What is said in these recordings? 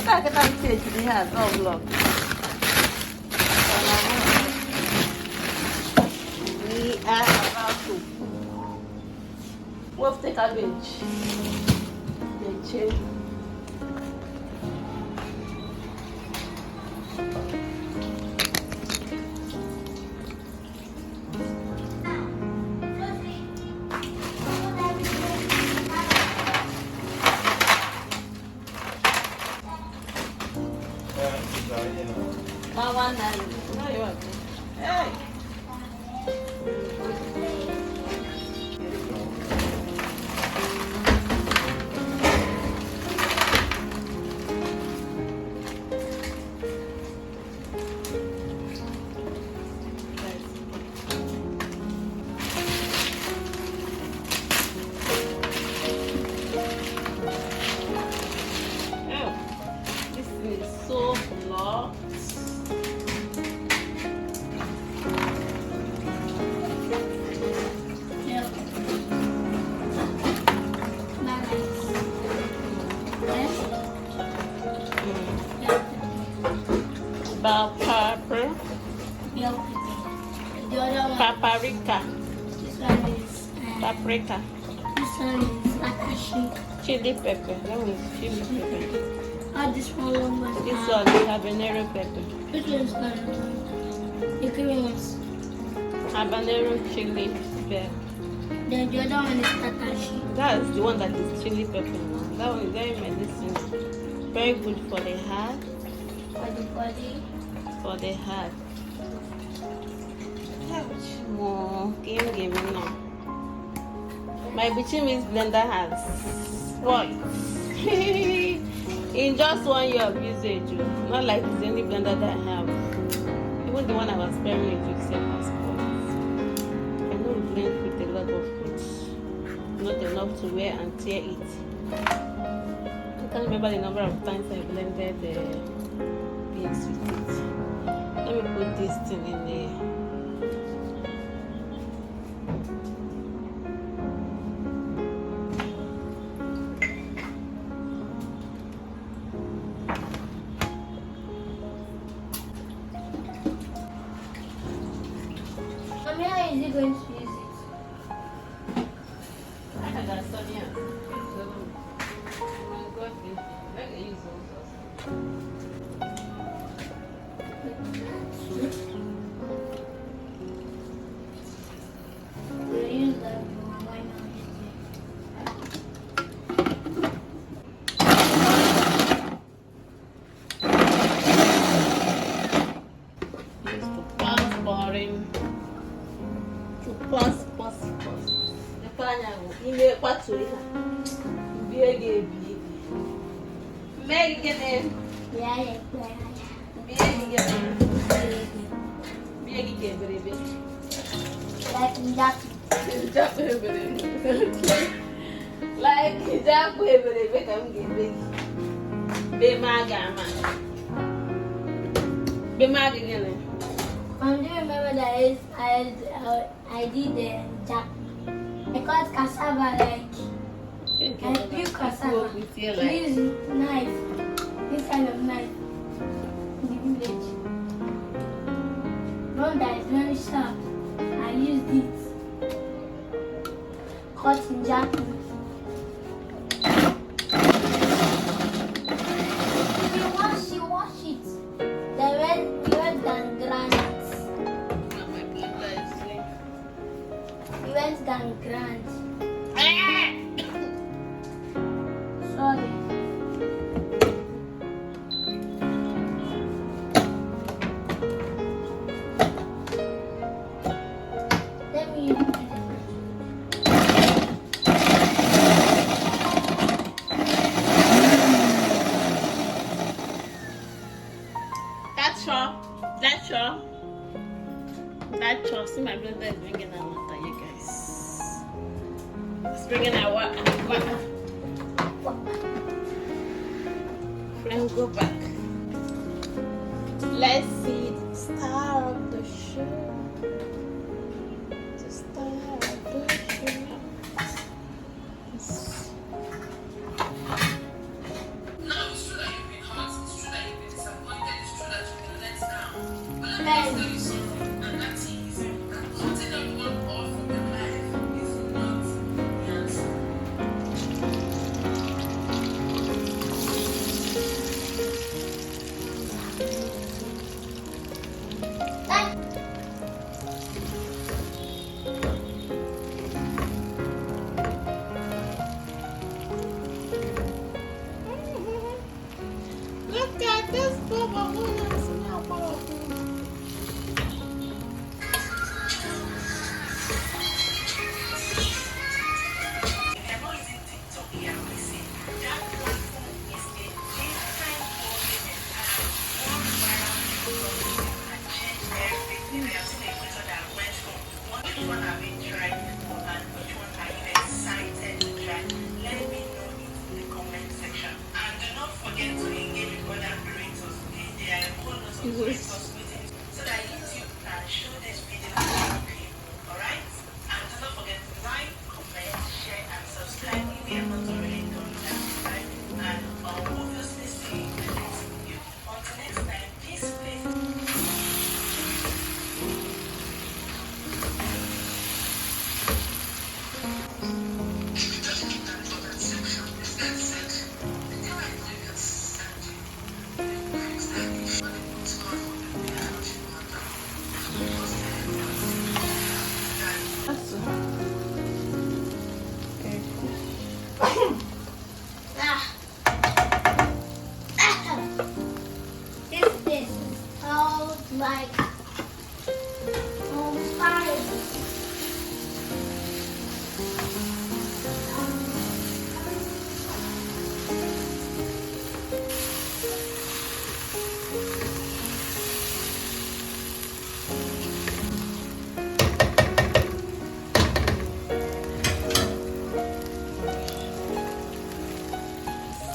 I can say to the house, oh, look. We are about to wolf the cabbage. The chill. Hey. This is so long. Bell pepper, paprika, This one is paprika, this one is Akashi. chili pepper. That one is chili pepper. This one was This one is habanero pepper. Which one is that? The green ones. Habanero chili pepper. Then the other one is Takashi. That's the one that is chili pepper. That one is very medicinal. Very good for the heart. For the body. For the heart. More game now. My Bichimi's blender has spoiled. In just 1 year of usage, not like it's the only blender that I have. Even the one I was sparing with itself has spoiled. I know we blend with a lot of fruits, not enough to wear and tear it. I can't remember the number of times I blended the beans with it. Let me put this thing in there. Mommy, how is he going to use it? I had that Sonia. Let me use those. We'll use that one. Why not? Used to pass boring. To pass. The panya ime kwatu ika. Biege. Meg again. Yeah. Biege baby. Like that. Like that baby come get big. Be magama. Be magama. Do you remember that I did the jack? I cut cassava like I peel cassava. I use knife, this kind of knife in the village. One that is very sharp. I used it. Cut in jackfruit. You wash it. Then we went and grind it. We went and grind. Sorry. Let me use it. That's all. See, my blender is bringing out water, you guys. It's bringing out water. Friend, go back. Let's see the star of the show. The star of the show. Yes. Yeah, this bubble is not powerful. So that YouTube can show this video to more people. Alright? And do not forget to like, comment, share, and subscribe if you have not already done that. Right? And obviously see you in the next video. Until next time, peace, please. Ah. This smells like fire.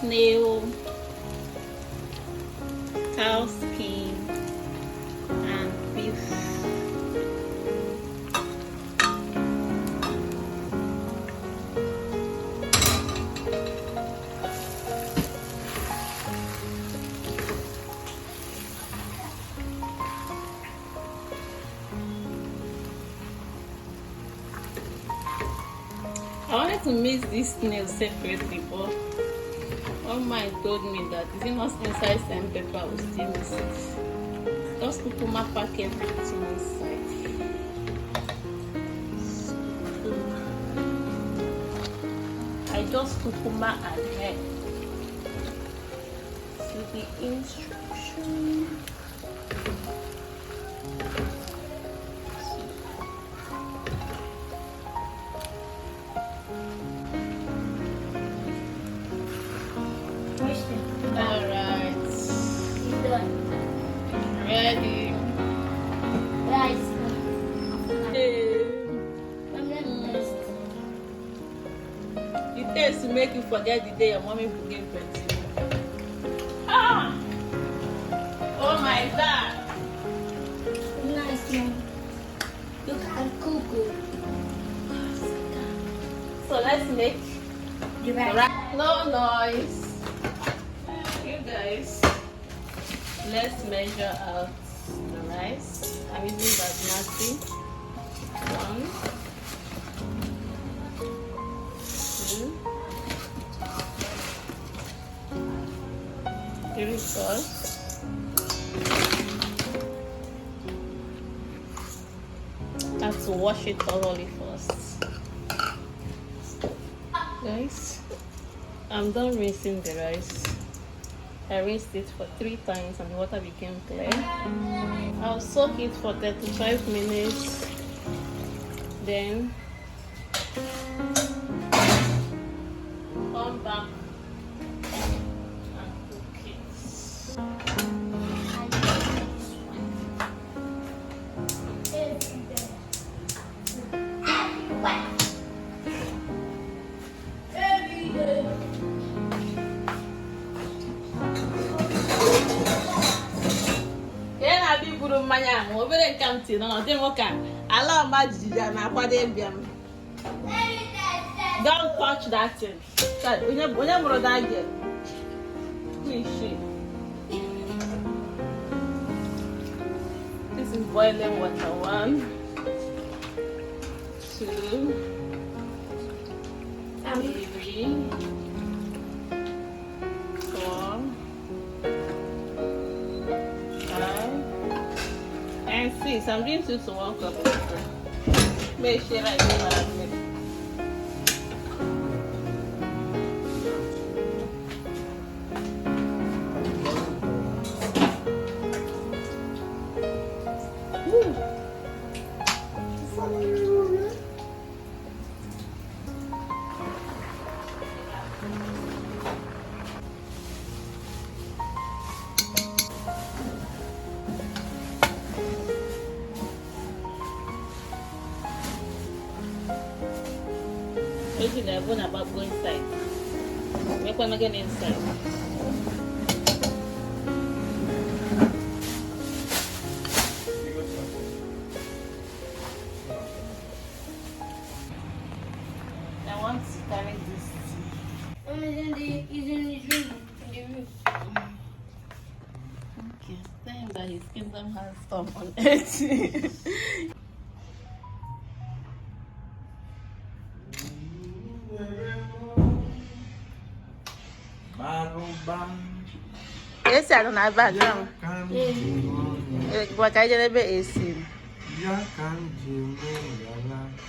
Snail, cow skin, and beef. I wanted to mix this snail separately, but one man told me that if it was inside same paper, I will still mix it. Just kukuma pack everything inside. I just kukuma ahead to the instruction. Alright, ready. The taste will make you forget the day your mommy gave birth to you. Ah! Oh my God! Nice one. You can cook it. So let's make You no noise. You guys, let's measure out the rice. I'm using basmati. 1, 2, 3, 4. I have to wash it thoroughly first. Guys, I'm done rinsing the rice. I rinsed it for 3 times and the water became clear. I'll soak it for 35 minutes. Then come back and cook it. Mmanya ahụ obere nke m tiri n'ọdị m ka ala ọma jijiji a na-akwado ịbịa m. Don't touch that thing. Onye mụrụ that girl? Who is she? This is boiling water. 1, 2, 3, 4, 5, and 6. I'm doing 2 to 1 cup of water. Make sure I do what I make. Usually I want about go inside. We're gonna get inside. I want to carry this. He's in the room. Okay, tell him that his kingdom has come on earth. Yes, I don't have background. What I did a bit is